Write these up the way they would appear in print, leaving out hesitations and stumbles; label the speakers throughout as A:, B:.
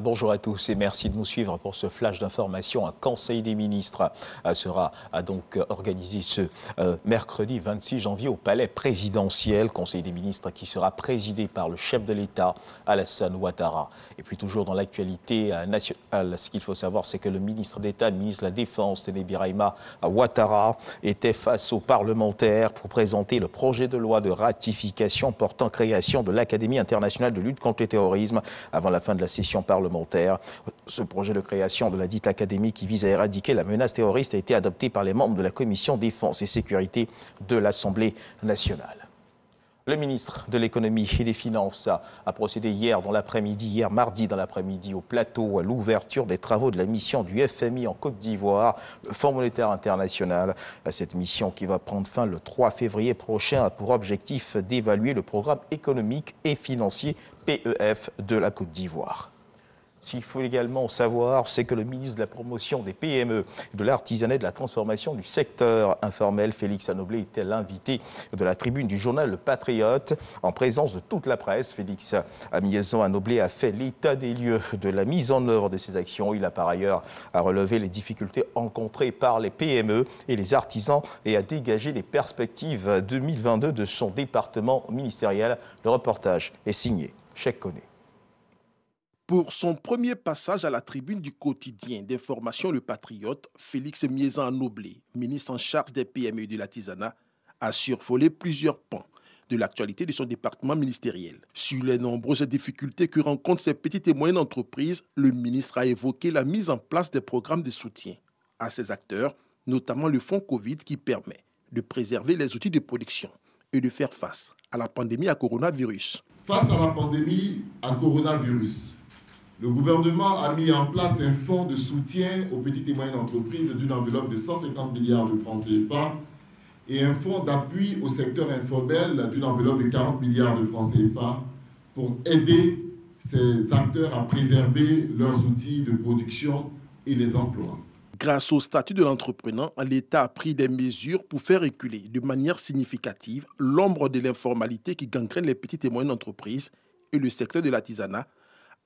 A: Bonjour à tous et merci de nous suivre pour ce flash d'information. Un conseil des ministres sera donc organisé ce mercredi 26 janvier au palais présidentiel. Conseil des ministres qui sera présidé par le chef de l'État, Alassane Ouattara. Et puis toujours dans l'actualité nationale, ce qu'il faut savoir, c'est que le ministre d'État, le ministre de la Défense, Téné Birahima Ouattara, était face aux parlementaires pour présenter le projet de loi de ratification portant création de l'Académie internationale de lutte contre le terrorisme avant la fin de la session parlementaire. Ce projet de création de la dite académie qui vise à éradiquer la menace terroriste a été adopté par les membres de la commission défense et sécurité de l'Assemblée nationale. Le ministre de l'économie et des finances a procédé hier mardi dans l'après-midi au plateau à l'ouverture des travaux de la mission du FMI en Côte d'Ivoire, le Fonds monétaire international. Cette mission qui va prendre fin le 3 février prochain a pour objectif d'évaluer le programme économique et financier PEF de la Côte d'Ivoire. Ce qu'il faut également savoir, c'est que le ministre de la promotion des PME, de l'artisanat et de la transformation du secteur informel, Félix Anoblé, était l'invité de la tribune du journal Le Patriote. En présence de toute la presse, Félix Anoblé a fait l'état des lieux de la mise en œuvre de ces actions. Il a par ailleurs relevé les difficultés rencontrées par les PME et les artisans et a dégagé les perspectives 2022 de son département ministériel. Le reportage est signé Cheikh Koné.
B: Pour son premier passage à la tribune du quotidien d'information Le Patriote, Félix Anoblé, ministre en charge des PME et de l'artisanat, a survolé plusieurs pans de l'actualité de son département ministériel. Sur les nombreuses difficultés que rencontrent ces petites et moyennes entreprises, le ministre a évoqué la mise en place des programmes de soutien à ces acteurs, notamment le fonds Covid qui permet de préserver les outils de production et de faire face à la pandémie à coronavirus.
C: Face à la pandémie à coronavirus, le gouvernement a mis en place un fonds de soutien aux petites et moyennes entreprises d'une enveloppe de 150 milliards de francs CFA et un fonds d'appui au secteur informel d'une enveloppe de 40 milliards de francs CFA pour aider ces acteurs à préserver leurs outils de production et les emplois.
B: Grâce au statut de l'entrepreneur, l'État a pris des mesures pour faire reculer de manière significative l'ombre de l'informalité qui gangrène les petites et moyennes entreprises et le secteur de l'artisanat,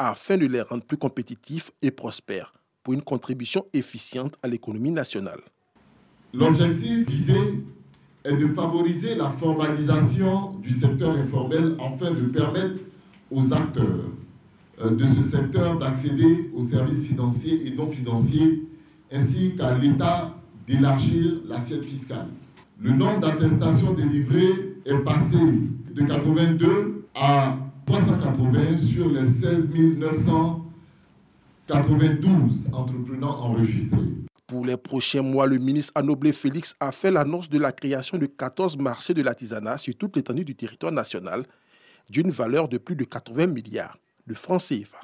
B: afin de les rendre plus compétitifs et prospères pour une contribution efficiente à l'économie nationale.
C: L'objectif visé est de favoriser la formalisation du secteur informel afin de permettre aux acteurs de ce secteur d'accéder aux services financiers et non financiers ainsi qu'à l'État d'élargir l'assiette fiscale. Le nombre d'attestations délivrées est passé de 82 à 380 sur les 16 992 entrepreneurs enregistrés.
B: Pour les prochains mois, le ministre Anoblé Félix a fait l'annonce de la création de 14 marchés de l'artisanat sur toute l'étendue du territoire national, d'une valeur de plus de 80 milliards de francs CFA.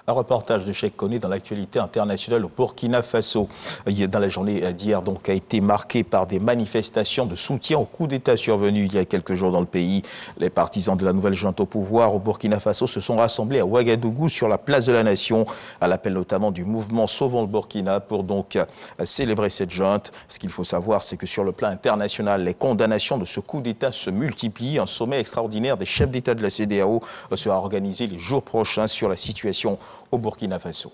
A: Un reportage de Cheikh Koné dans l'actualité internationale au Burkina Faso. Dans la journée d'hier, donc, a été marquée par des manifestations de soutien au coup d'État survenu il y a quelques jours dans le pays. Les partisans de la nouvelle junte au pouvoir au Burkina Faso se sont rassemblés à Ouagadougou sur la place de la Nation, à l'appel notamment du mouvement Sauvons le Burkina pour donc célébrer cette junte. Ce qu'il faut savoir, c'est que sur le plan international, les condamnations de ce coup d'État se multiplient. Un sommet extraordinaire des chefs d'État de la CEDEAO sera organisé les jours prochains sur la situation au Burkina Faso.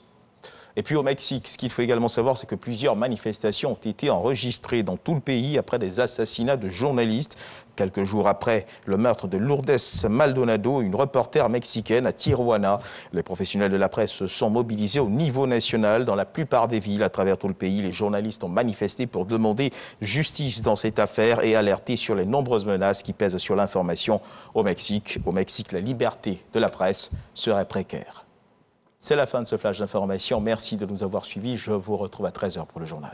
A: Et puis au Mexique, ce qu'il faut également savoir, c'est que plusieurs manifestations ont été enregistrées dans tout le pays après des assassinats de journalistes. Quelques jours après le meurtre de Lourdes Maldonado, une reporter mexicaine à Tijuana. Les professionnels de la presse se sont mobilisés au niveau national. Dans la plupart des villes à travers tout le pays, les journalistes ont manifesté pour demander justice dans cette affaire et alerter sur les nombreuses menaces qui pèsent sur l'information au Mexique. Au Mexique, la liberté de la presse serait précaire. C'est la fin de ce flash d'information. Merci de nous avoir suivis. Je vous retrouve à 13h pour le journal.